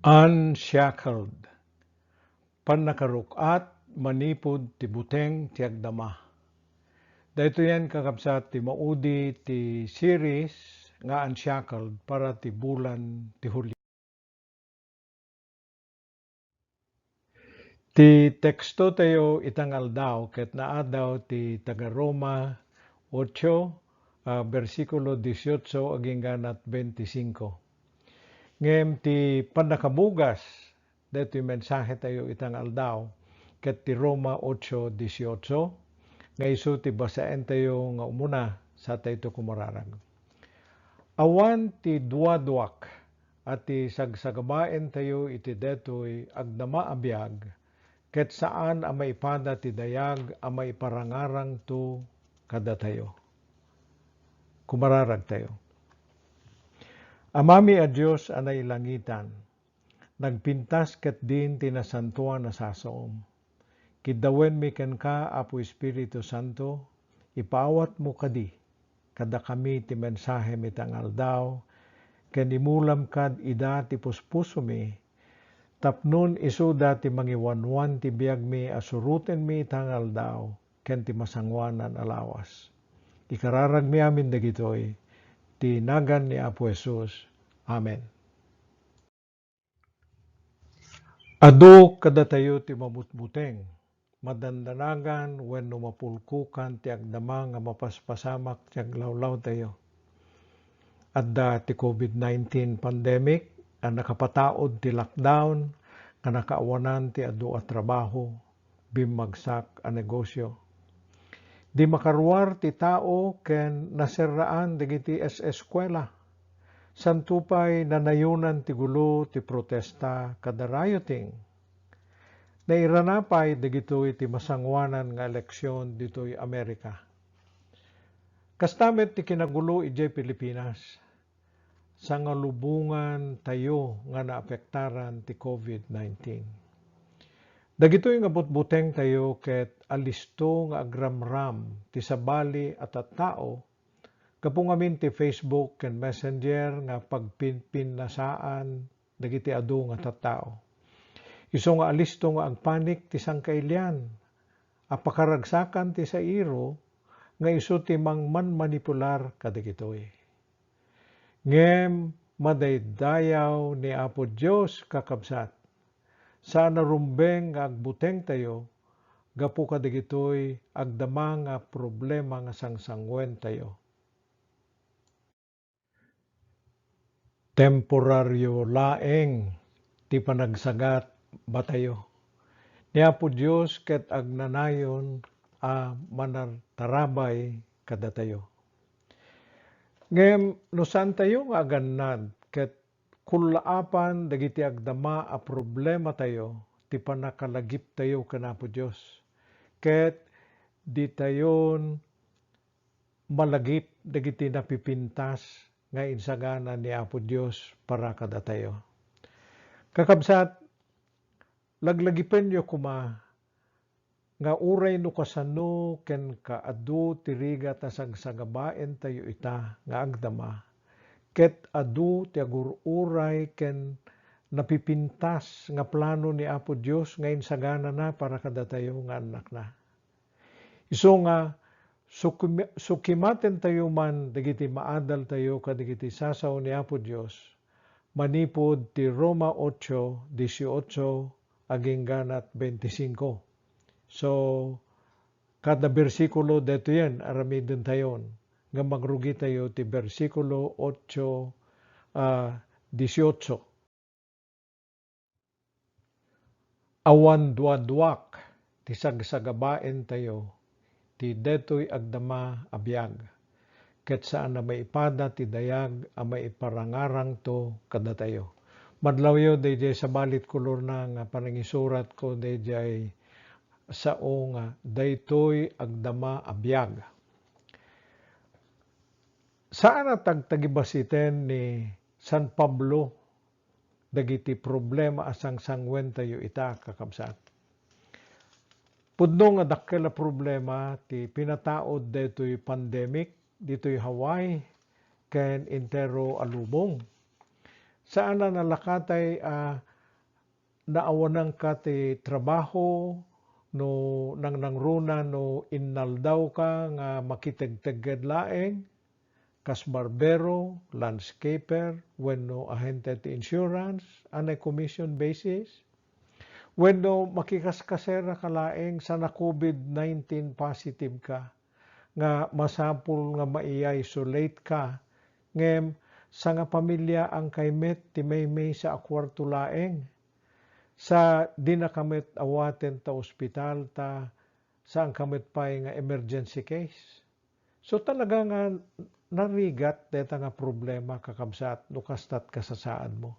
Unshackled, panakarukat, manipod ti buteng ti agdama. Dahito yan kakabsat ti maudi ti series nga Unshackled para ti bulan ti Hulyo. Ti teksto tayo itangal daw ket naa daw ti taga Roma 8, versikulo 18 aging ganat 25. Ngem ti panakabugas, dito yung mensahe tayo itangal daw, ket ti Roma 8:18, nga iso ti basaen tayo nga umuna sa tayo kumararag. Awan ti duaduak at ti sagsagabaen tayo iti detoy agdama abiyag, ket saan a maipada ti dayag a maiparangarang to kada tayo. Kumararag tayo. Amami a Diyos anay langitan, nagpintas ket din tinasantuan na sasaom. Kidawen mi ken ka, Apo Espiritu Santo, ipawat mo kadi, kada kami ti mensahe mitangal daw, ken imulam kad ida ti puspuso mi, tapnon isuda ti mangiwanwan ti biag mi asuruten mi itangal daw, ken ti masangwanan alawas. Ikararag mi amin dagitoy, ti nagan ni Apo Jesus. Amen. Adu kada tayo ti mamutmuteng, madandanagan wenno mapulkukan ti agdama nga mapaspasamak ti aglawlaw tayo. Adda ti COVID-19 pandemic, ang nakapataod ti lockdown, nga nakaawanan ti adu a trabaho, bimagsak a negosyo. Di makaruar ti tao ken naserraan dagiti eskwela. Santupay nanayunan ti gulo ti protesta kada rioting. Nairanapay dagitoy ti masangwanan nga eleksyon ditoy Amerika. Kastamet ti kinagulo ijay Pilipinas. Sa nga lubungan tayo nga naapektaran ti COVID-19. Dagitoy nga butbuteng tayo ket alisto nga agramram ti sabali at tao, kapungamin ti Facebook ken Messenger nga pagpinpinasaan dagiti adu nga tattao. Isu nga alisto nga agpanik ti sangkailian, apakaragsakan ti sairo nga isu ti mangmanmanipular kadagitoy. Ngem madaydayaw ni Apo Dios kakabsat, sa narumbeng nga agbuteng tayo, gapu kadagitoy agdama nga problema nga sangsangwen tayo. Temporaryo laeng ti panagsagat batayo. Ni Apo Dios ket agnanayon a manartarabay kada tayo. Ngem no saan tayo nga agannad ket kulaapan dagiti agdama a problema tayo, ti panakalagip tayo ken Apo Dios. Ket di tayon malagip dagiti napipintas nga insagana ni Apo Dios para kada tayo. Kakabsat, laglagipen yo kuma nga uray no kasano ken kaadu ti rigat a sagsagabaen tayo ita nga agdama, ket adu ti agururay ken napipintas nga plano ni Apo Dios nga insagana na para kada tayo nga anak na. Isu nga sukimaten tayo man dagiti maadal tayo kadagiti sasaw ni Apo Dios, manipod ti Roma 8:18 aging ganat 25. So, kada bersikulo dito yan, aramidin tayon, nga magrugi tayo ti bersikulo 8:18. Awan duaduak ti sagsagabaen tayo, ti detoy agdama abiyag, ket saan na maipada ti dayag a maiparangarang to kada tayo. Madlawyo dayjay sa balit kolor na nga panangisurat ko dayjay sao nga daytoy agdama abiyag. Saan na tagtagibasiten ni San Pablo dagiti problema asang sangwen tayo ita kakabsat. Pudno nga dakkel a problema ti pinataod daytoy pandemic ditoy Hawaii ken entero alubong. Saan na nalakatay naawanan ka ti trabaho, no nangruna no innaldaw ka nga makitagtagad laeng, kas barbero, landscaper, wenno ahente ti insurance, anay commission basis, wenno makikaskasera ka laeng sa na COVID-19 positive ka, nga masapul nga ma-isolate ka, ngem sa nga pamilya ang kaymet ti may sa akwarto laeng, sa di na kamit awaten ta ospital ta saan kamit pay nga emergency case. So talaga nga narigat deta nga problema kakabsat no kastat kasasaan mo.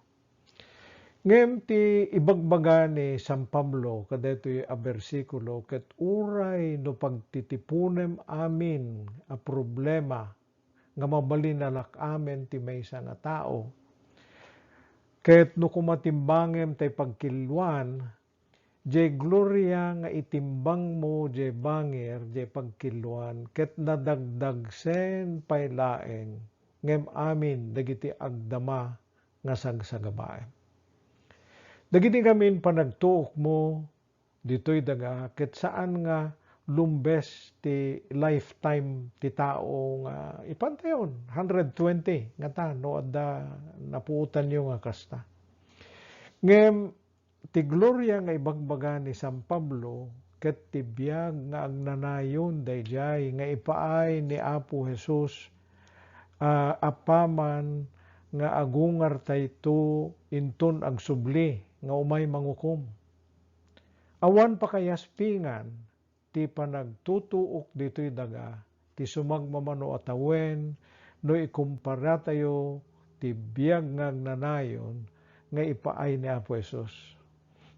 Ngem ti ibagbaga ni San Pablo kadetoy a bersikulo ket uray no pagtitipunem amin a problema nga mabalinalak amin ti maysa nga tao. Ket no kumatimbangem tay pagkilwan, jay gloria nga itimbang mo jay bangir jay pagkilwan, ket nadagdagsen pay laeng, ngem amin dagiti agdama nga sagsagabaem. Dagiti ngamin panagtuok mo, dito'y daga, ket saan nga lumbes ti lifetime ti tao nga ipantayon, 120 nga ta, no adda napuutan nyo nga kasta. Ngem, ti gloria nga ibagbaga ni San Pablo, ket ti biyag nga agnanayon dayjay nga ipaay ni Apo Jesus, apaman nga agungar tayto inton agsubli nga umay mangukom. Awan pakayaspingan ti panagtutuok dito'y daga, ti sumagmamano atawen, no ikumpara tayo ti biyag nga agnanayon nga ipaay ni Apo Jesus.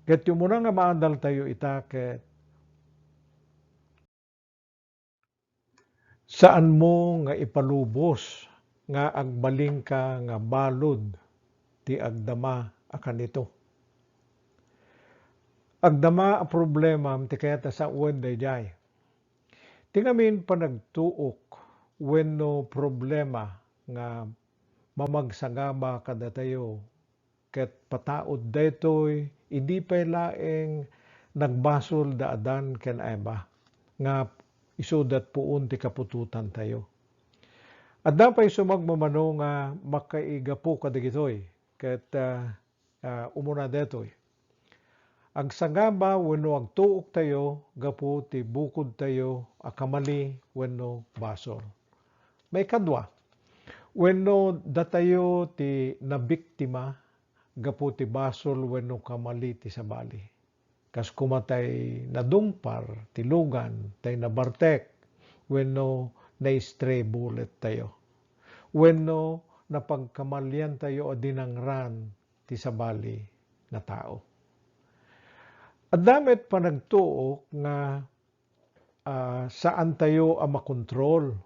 Ket yung muna nga maandal tayo itaket, saan mo nga ipalubos nga agbaling ka nga balod ti agdama akan ito. Agdama a problema ti kayata sa uwan dayjay. Tingamin panagtuok wenno problema nga mamagsagaba kada tayo ket pataod daytoy idi pay laeng nagbasol da adan ken Eva nga isudat puon ti kapututan tayo. At dapay sumagmamano nga makaigapo kadagitoy ket umuna detoy. Agsagaba wenno agtuok tayo gapu ti bukod tayo akamali wenno basol. May kadwa, wenno datayo ti nabiktima gapu ti basol wenno kamali ti sabali. Kas kumatay nadumpar ti lugan tay nabartek wenno na-stray bullet tayo. Wenno napagkamalyan tayo o dinangran ti sabali na tao. At damit pa nagtuok nga saan tayo ang makontrol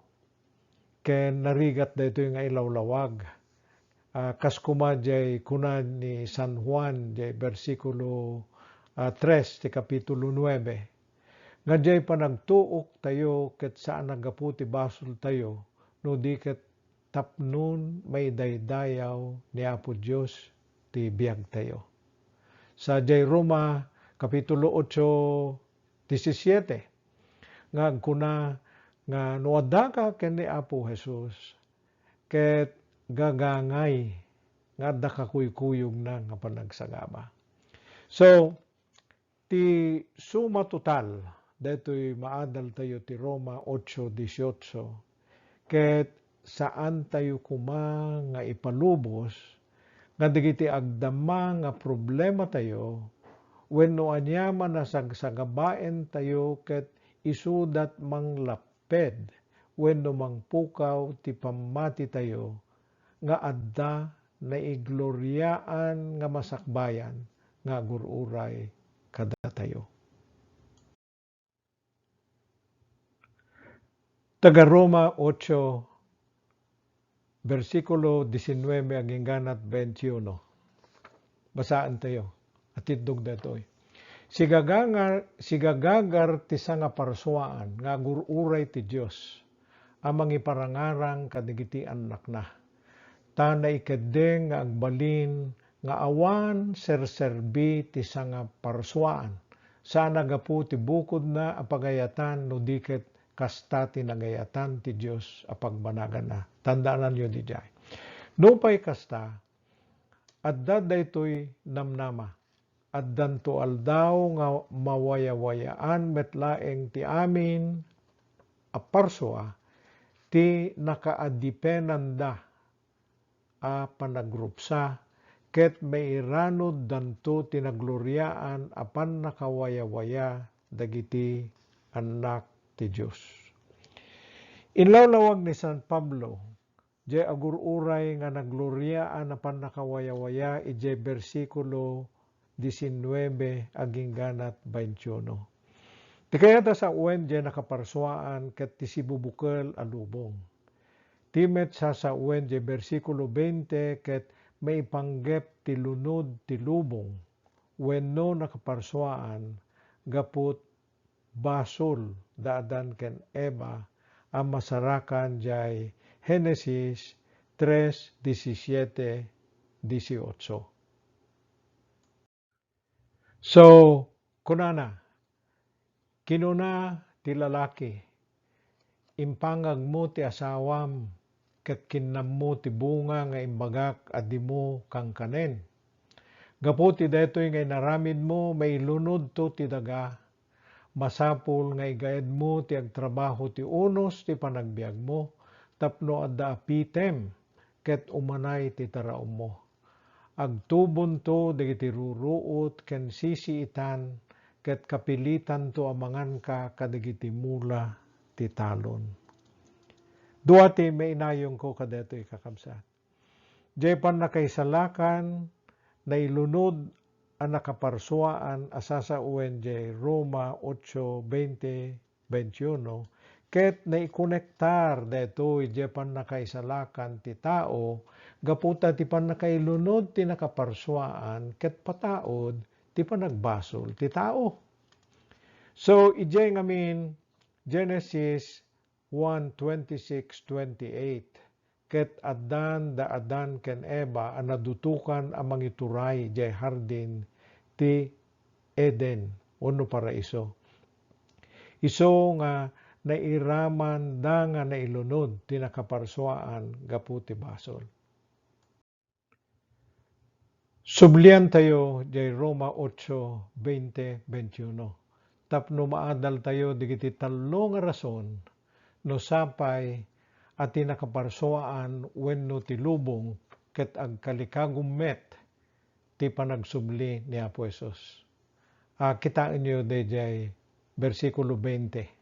ken narigat dito nga ilawlawag. Kas kumadjay kunan ni San Juan jay versikulo 3 ti kapitulo 9. Nga jay panagtuok tayo ket saan nagapu ti basol tayo no di ket tapnon may daydayaw ni Apo Dios ti biag tayo. Sa jay Roma kapitulo 8:17 nga agkuna nga no adda ka ken ni Apo Jesus ket gagangay nga adda ka kuykuyog na nga panagsagaba. So ti suma total detoy maadal tayo ti Roma 8:18 ket saan tayo kuma nga ipalubos nga digiti agdama nga problema tayo wenno anyaman na sagsagabaen tayo ket isudat manglaped wenno mangpukaw ti pamati tayo nga adda naigloryaan nga masakbayan nga agururay kada tayo. Taga Roma 8 versikulo 19 aging ganat 21. Basaan tayo. Atidog datoy. Sigagagar ti sanga parsuaan nga gururay ti Dios amang iparangarang kadigiti anak na. Ta naikedeng nga agbalin nga awan serserbi ti sanga parsuaan. Sana gapu ti bukod na apagayatan no diket kasta ti nagayatan ti Dios apagbanagan na. Tandaanan nyo di jay. No pay kasta, adda daytoy namnama. Addan to aldaw nga mawayawayaan metlaeng ti amin a parsua ti nakaadipenanda a panagrupsa ket mairanod danto tinagloryaan apan nakawayawaya dagiti anak ti Dios. Inlawlawag ni San Pablo, jay agururay nga nagloryaan apan nakawayawaya ijay bersikulo 19 aging ganat 21. Ti kayata sa uwen jay nakaparsuaan ket ti sibubukel a lubong. Timet sa uwen jay bersikulo 20 ket maipanggep ti lunod ti lubong wenno nakaparsuaan gaput basol daadan ken Eva ang masarakan jay Genesis 3:17-18. So, kunana, kinuna ti lalaki, impangag mo ti asawam, ket kinnam mo ti bunga nga imbagak adi mo kang kanen. Gapu ti detoy nga inaramid mo, may lunod to ti daga, masapul nga igayad mo ti agtrabaho ti unos ti panagbiag mo, tapno adda apitem, ket umanay ti taraom mo. Agtubon to dagiti ruruot ken sisiitan ket kapilitan to amangan ka kadagiti mula ti talon. Duati mainayong ko kadetoy kakabsat. Jay pan nakaisalakan nailunod ang nakaparsuaan asasa uen jay Roma 8:20-21 ket naikonektar detoy jay pan nakaisalakan ti tao gaputa ti pan nakailunod ti nakaparsuaan ket pataod ti panagbasol ti tao. So ijay ngamin Genesis 1:26-28 ket addan da Adan ken Eva a nadutukan a mangituray jay hardin ti Eden wenno paraiso. Iso nga nairaman da nga nailunod ti nakaparsuaan gapu ti basol. Sublian tayo jay Roma 8:20-21. Tapno maadal tayo digiti tallo nga rason no sapay at ti nakaparsuaan wenno ti lubong ket agkalikagum met ti panagsubli ni Apo Hesus. Kitaan nyo dayjay bersikulo 20.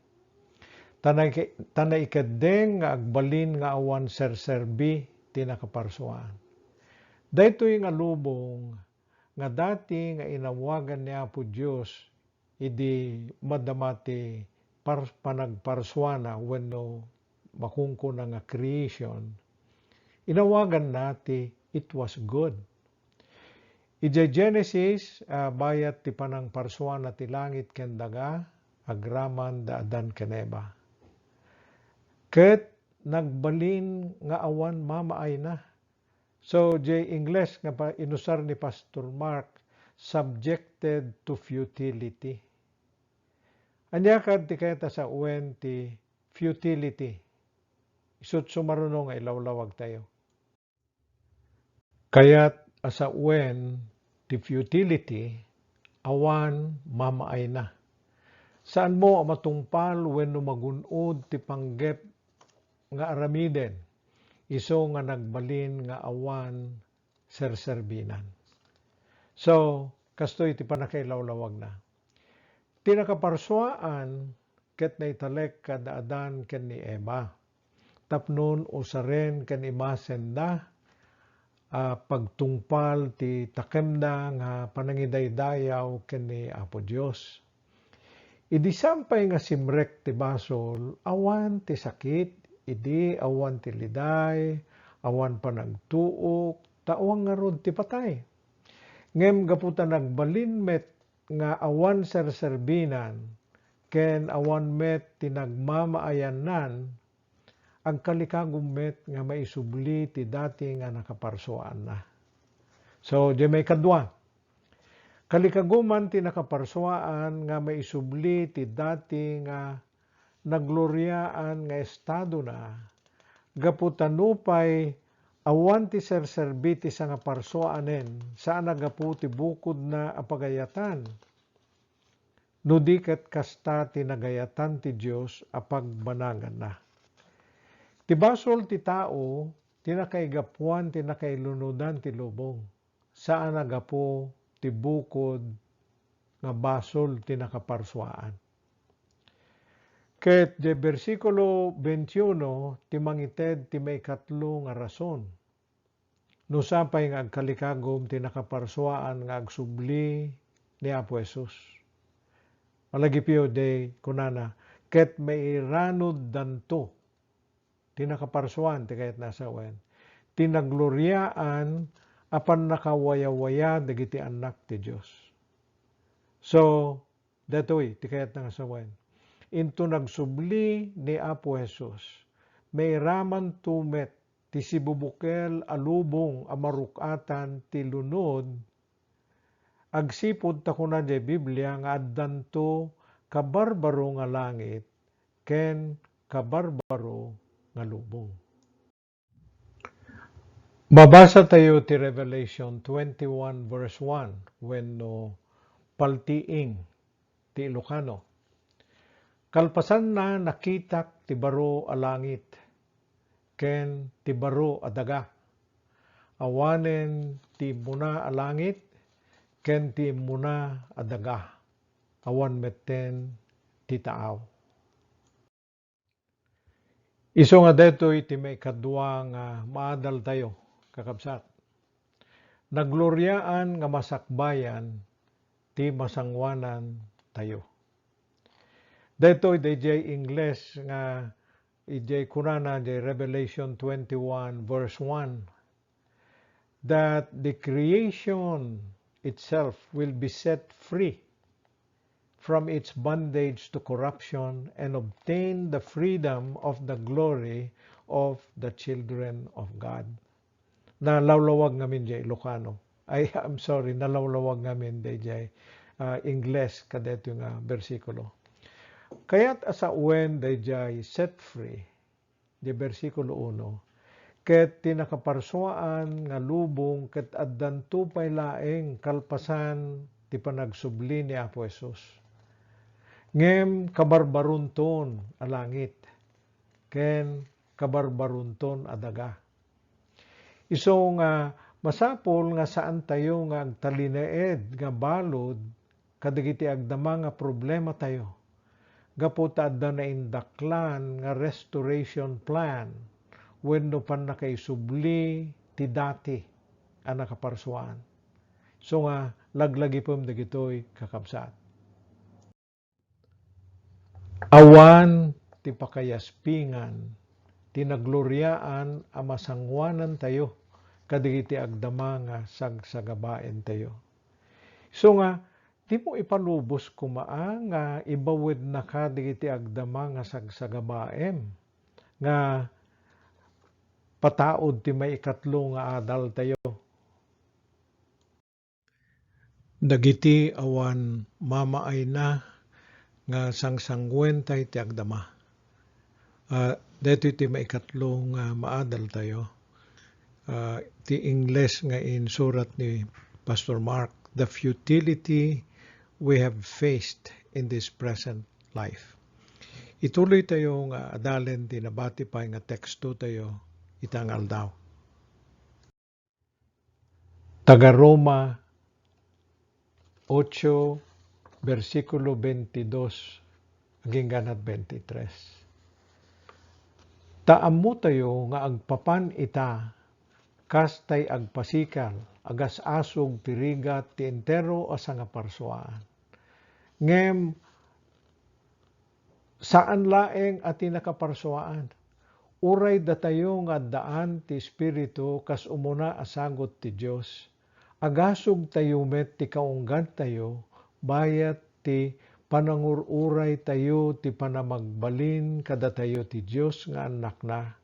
Tanay ikadeng nga agbalin nga awan serserbi ti nakaparsuaan. Daytoy nga lubong nga dati nga inawagan ni Apo Dios idi madama ti panagparsuana wenno makungko na nga creation. Inawagan nati it was good. Ijay Genesis bayat ti panangparsuana ti langit ken daga agraman da Adan ken Eva. Ket nagbalin nga awan mamaay na. So jay English nga pa inusar ni Pastor Mark, subjected to futility. Anya kad ti kayta sa uwen ti futility. Isut sumarunong nga ilawlawag tayo. Kayat asa uwen ti futility awan mamaay na. Saan mo matungpal wenno magunod ti panggep nga aramiden, iso nga nagbalin nga awan serserbinan. So, kastoy ti panakailawlawag na. Ti nakaparsuaan ket naitalek kada Adan ken ni Eva. Tapnon usaren ken imasen da pagtungpal ti takemda nga panangidaydayaw ken ni Apo Dios. Idi sampay nga simrek ti basol, awan ti sakit, idi awan ti liday, awan panagtuok, taawang nga rod ti patay. Ngem gaputa nagbalin met nga awan serserbinan, ken awan met ti nagmamaayanan, agkalikagum met nga maisubli ti dati nga nakaparsuaan na. So, di may kadwa. Kalikaguman ti nakaparsuaan nga maisubli ti dati nga nagloryaan nga estado na gaputanupay awan ti serserbiti sa nga parsuanen saan nagapu ti bukod na apagayatan. No di ket kasta ti nagayatan ti Dios apagbanangan na. Ti basol ti tao ti nakaigapuan ti nakailunudan ti lubong. Saan nagapu ti bukod nga basol ti nakaparsuaan. Ket de versikulo 21 ti mangited ti maikatlo nga rason. No sapay nga agkalikagom ti nakaparsuaan nga agsubli ni Apo Jesus. Malagipyo de kunana ket mairanod danto ti nakaparsuaan ti kayat nasa wen. Ti nagloryaan apan nakawaya-waya dagiti anak ti Dios. So, datoy ti kayat nasa wen. Into nagsubli ni Apo Jesus, may raman tumet ti sibubukel alubong amarukatan ti lunod, agsipod ta kuna di Biblia nga addanto kabarbaro nga langit, ken kabarbaro nga lubong. Babasa tayo ti Revelation 21 verse 1 when no paltiing ti Ilocano. Kalpasan na nakitak ti baro a langit, ken ti baro a daga. Awanen ti muna a langit, ken ti muna a daga. Awan metten ti taaw. Iso nga detoy ti may kadwa nga maadal tayo, kakabsat. Nagloryaan nga masakbayan ti masangwanan tayo. Detoy DJ Ingles nga ijay kunana di Revelation 21 verse 1 that the creation itself will be set free from its bondage to corruption and obtain the freedom of the glory of the children of God. Nalawlawag ngamin jay Ilocano. I'm sorry, nalawlawag ngamin DJ Ingles kadeto nga bersikulo. Kaya't asa wen dayjay set free, di versikulo 1, ket tinakaparsuaan nga lubong ket addanto pay laeng kalpasan ti panagsubli ni Apo Jesus. Ngem kabarbarunton a langit, ken kabarbarunton a daga. Iso nga masapol nga saan tayo nga agtalineed nga balod kadagiti agdama nga problema tayo. Gaputa adda na indaklan nga restoration plan wenno pan nakaisubli ti dati ang nakaparsuan. So nga laglagipom dagitoy kakabsat. Awan ti pakayaspingan ti nagloryaan a masangwanan tayo kadagiti agdama nga sagsagabaen tayo. So nga di mo ipalubos kumaan nga ibawid na ka digiti agdama nga sagsagabaem nga pataod ti may ikatlo nga adal tayo. Dagiti awan mamaay na nga sangsangwentay ti agdama. Dito ti may ikatlo nga maadal tayo. Ti Ingles nga in surat ni Pastor Mark, the futility we have faced in this present life. Ituloy tayo nga adalen ti nabati pa nga teksto tayo itangal daw. Taga Roma 8 versikulo 22 aging ganat 23. Taammo tayo nga agpapan ita kastay agpasikal agas asog tirigat ti entero asa nga parsuaan. Ngem saan laeng ati nakaparsuaan? Uray datayo nga daan ti Espiritu kas umuna asagot ti Dios. Agasog tayo met ti kaunggan tayo bayat ti panangururay tayo ti panamagbalin kada tayo ti Dios nga anak na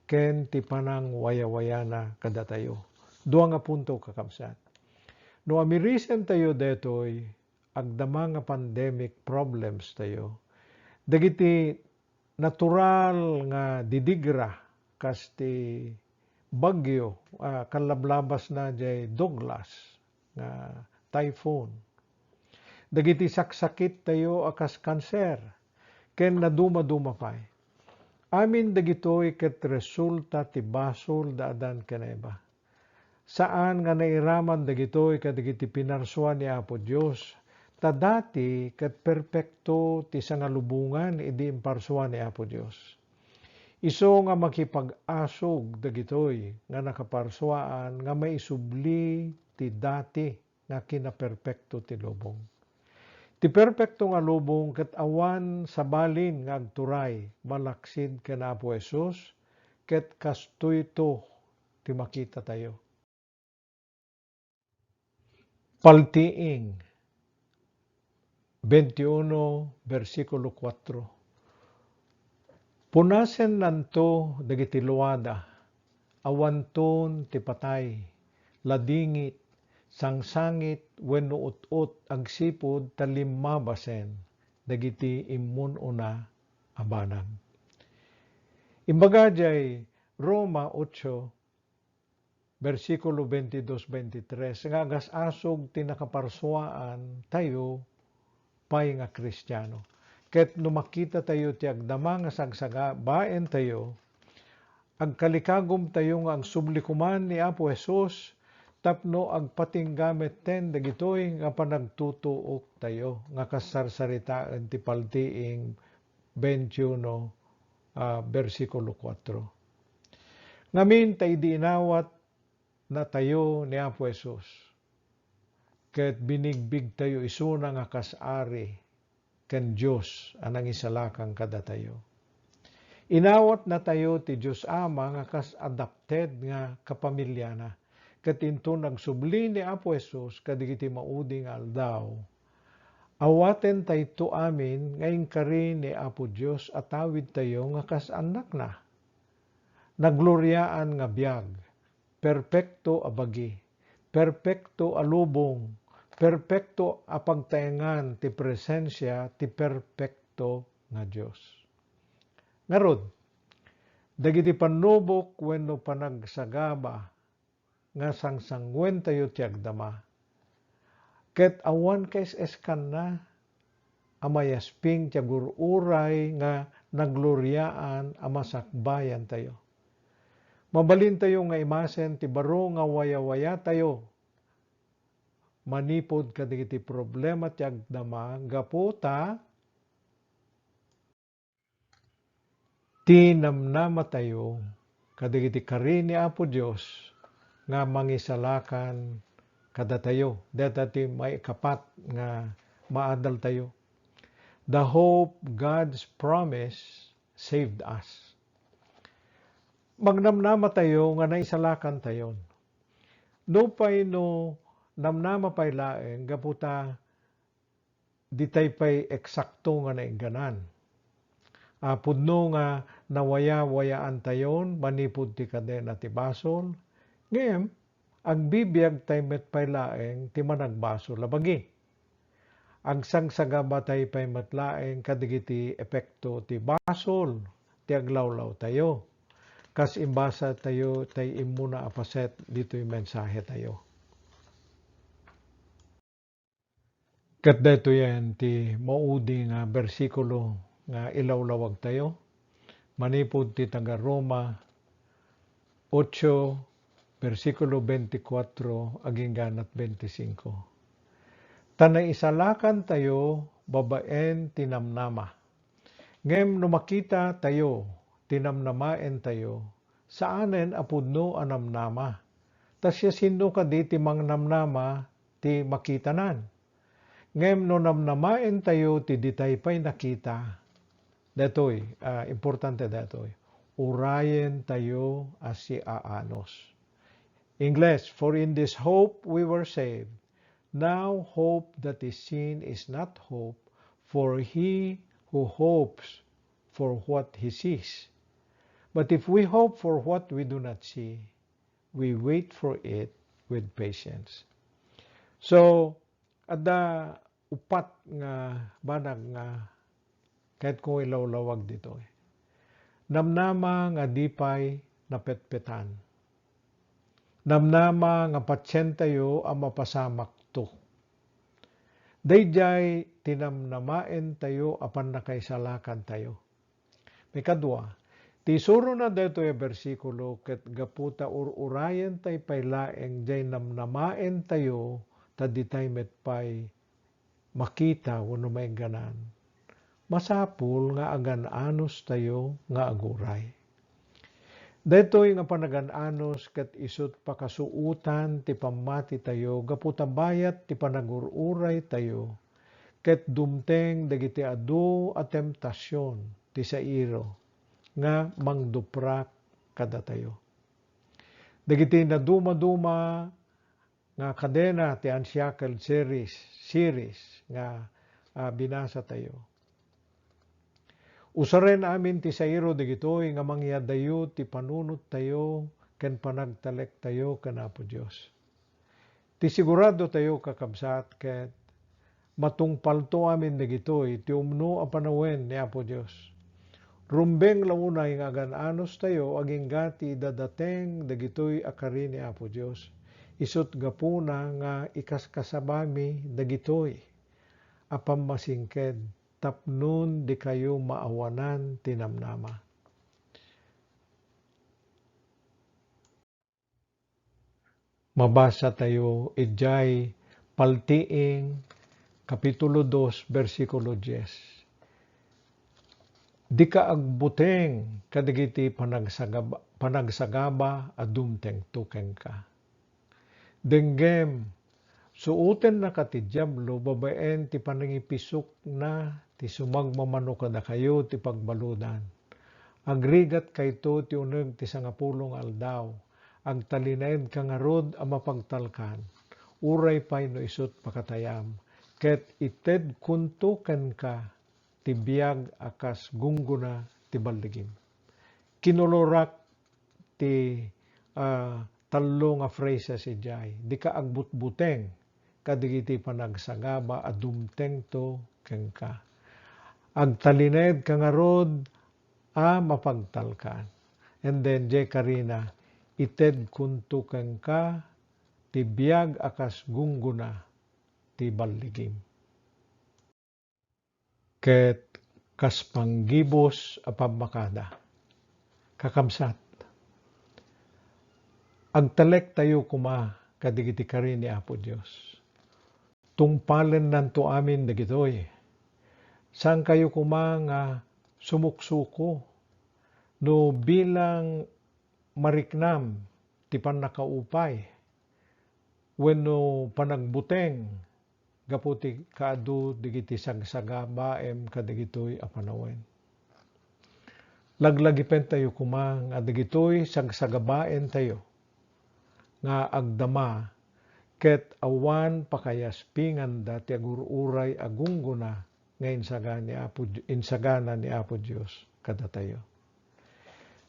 ken ti panang wayawayana kada tayo. Dua nga punto kakabsat. No amirisen tayo detoy, agdama nga pandemic problems tayo. Dagiti natural nga didigra kas ti bagyo, kalablabas na jay Douglas nga typhoon. Dagiti saksakit tayo akas kanser, ken naduma-duma pay. Amin dagitoy ket resulta ti basol daadan keneba. Saan nga nairaman dagitoy kadagiti pinarsuan ni Apo Dios, ta dati ket perpekto ti sangalubungan idi imparsuan ni Apo Dios. Iso nga makipag-asog dagitoy nga nakaparsuaan nga maisubli ti dati nga kinaperpekto ti lubong. Ti perpekto nga lubong ket awan sabalin nga agturay malaksid ken Apo Jesus ket kastoyto ti makita tayo. Paltiing 21 versikulo 4. Punasen nanto dagiti luwada, awanton ti patay, ladingit, sangsangit wenno ut-ut agsipud talimmabasen dagiti immun una abanag. Imbaga jay Roma 8 versikulo 22-23 nga agas-asog ti nakaparsuaan tayo pay nga Kristiyano. Ket no makita tayo ti agdama nga sagsaga baen tayo, agkalikagom tayo nga agsubli-kuman ni Apo Jesus tapno agpatinggamet ten dagitoy nga panagtutuok tayo nga kasarsaritaan ti paltiing 21 versikulo 4. Ngamin tay di inawat na tayo ni Apo Jesus ket binigbig tayo isuna nga kasari ken Dios anang isalakang kada tayo. Inawat na tayo ti Dios Ama nga kas adopted nga kapamilya na. Ket into nagsubli ni Apo Jesus kadagiti maudi nga aldaw. Awaten tayto amin nga ingkari ni Apo Dios atawid tayo nga kas anak na. Nagloryaan nga biag, perpekto a bagi, perpekto a lubong, perpekto a pagtaengan ti presensya ti perpekto nga Dios. Ngarod, dagiti panubok wenno panagsagaba nga sangsangwen tayo ti agdama. Ket awan kaes-eskan na amayasping ti agururay nga nagloryaan a masakbayan tayo. Mabalin tayo nga imasen ti baro nga waya-waya tayo. Manipod kadagiti problema ti agdama gapu ta tinamnama tayo kadagiti kari ni Apo Dios nga mangisalakan kada tayo. Deta ti may kapat nga maadal tayo. The hope God's promise saved us. Magnamnama tayo nga naisalakan tayo. No pay no namnama pay laeng gaputa di tay pay eksakto nga naingganan. Pudno nga nawaya-wayaan tayon manipud ti kadena ti basol. Ngem agbibiyag tay met pay laeng ti managbasol labagi. Agsangsagaba tay pay met laeng kadagiti epekto ti basol ti aglawlaw tayo. Kas imbasa tayo tay immuna apaset dito'y mensahe tayo. Ket dito yan ti maudi nga bersikulo nga ilawlawag tayo. Manipod ti taga Roma 8 versikulo 24 aging ganat 25. Tanay isalakan tayo babaen tinamnama. Ngem no makita tayo tinamnamaen tayo, saanen apudno anamnama. Tasya sino ka di ti mangnamnama ti makitanan. Ngem no namnamaen tayo ti ditay pay nakita. Detoy, importante detoy. Urayen tayo as si aanos. English, for in this hope we were saved. Now hope that is seen is not hope, for he who hopes for what he sees. But if we hope for what we do not see, we wait for it with patience. So, ada upat nga banag nga kahit kung ilawlawag dito. Namnama nga dipay napetpetan. Namnama nga patsyen tayo ang mapasamak to. Dayjay tinamnamaen tayo apan nakaisalakan tayo. May kadwa, ti suro na dito yung versikulo ket gaputa ururayan tay paylaeng jay namnamaen tayo taditay metpay makita wano may ganan. Masapul nga agan-anos tayo nga aguray. Detoy nga panagananos ket isut pakasuutan ti pamati tayo gaputa bayat ti panagururay tayo ket dumteng dagiti adu a temptasyon ti sairo nga mangduprak kada tayo. Dagiti naduma-duma nga kadena ti Unshackle series nga binasa tayo. Usaren amin ti sairo digitoy nga mangyadayo ti panunot tayo ken panagtalek tayo ken Apo Dios. Ti sigurado tayo kakabsat ket matungpalto amin digitoy ti umno a panawen ni Apo Dios. Rumbeng launay nga agan-anos tayo aging gati dadateng dagitoy akari ni Apo Dios. Isut gapuna nga ikaskasabami dagitoy apam masingked tapnon di kayo maawanan tinamnama. Mabasa tayo ijay paltiing kapitulo 2 versikulo 10. Di ka agbuteng kadagiti panagsagaba adumteng tukeng ka. Denggem suuten na kati Diablo babaen ti panangipisok na ti sumagmamano kada kayo ti pagbaludan. Agrigat kayto ti uneg ti sangapulong aldaw. Agtalinaed kangarod a mapagtalkan. Uray pay no isut pakatayam. Ket ited kunto ken ka ti biag akas gungguna ti baldigim. Kinulorak ti tallo nga phrases ijay. Di ka agbutbuteng kadigiti panagsagaba adumteng to ken ka. Agtalined kangarod a mapagtalkan. And then jay karina, ited kunto ken ka ti biag akas gungguna ti balligim. Ket kas panggibos a pammakada. Kakamsat. Agtalek tayo kuma kadigiti kari ni Apo Dios. Tungpalen nanto amin dagitoy. Saan kayo kuma nga sumuksuko no bilang mariknam ti panakaupay wenno panagbuteng gaputi kaadu digiti sagsagabaem kadigitoy a panawen. Laglagipen tayo kuma nga digitoy sagsagabaen tayo nga agdama ket awan pakayaspingan dati agururay agungguna nga insagana ni Apo Dios kada tayo.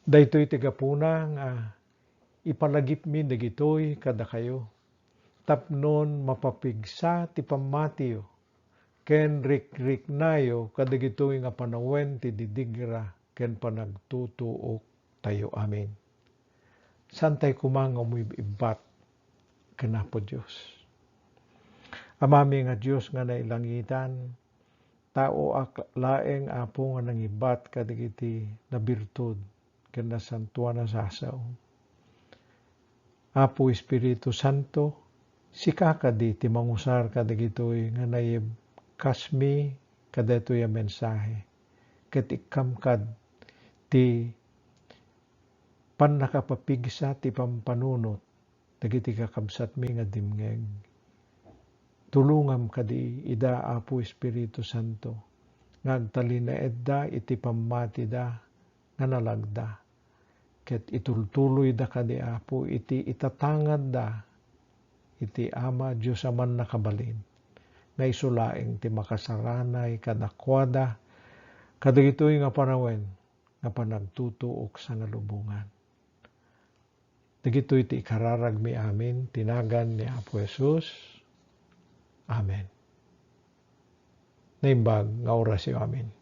Daytoy tigapuna nga ipalagip mi dagitoy kada kayo. Tapnon mapapigsa ti pamatiyo ken riknayo kadagitoy nga panawen ti didigra ken panagtutuok tayo amin. Santay kumang umiibat ken Apo Dios. Amami nga Dios nga nailangitan, tao laeng Apo nga nangibat kadigiti na birtud ken nasantuan na sasaw. Apo Espiritu Santo, sikakadi ti mangusar kadigitoy nga nayib kasmi kadetoy a mensahe ket ikkamkad ti pannakapapigsa ti pampanunot dagiti kakabsat mi nga dimngeg. Tulungam kadi ida Apo Espiritu Santo nga agtalinaed da iti pammati da nga nalagda ket itultuloy da kadi Apo iti itatangad da iti Ama Dios aman nakabalin nga isulaeng ti makasaranay kadakwada kadagitoy nga panawen nga panagtutuok sa ngalubungan. Dagitoy ti ikararag mi amin tinagan ni Apo Jesus. Amen. Naimbag nga orasyon amin.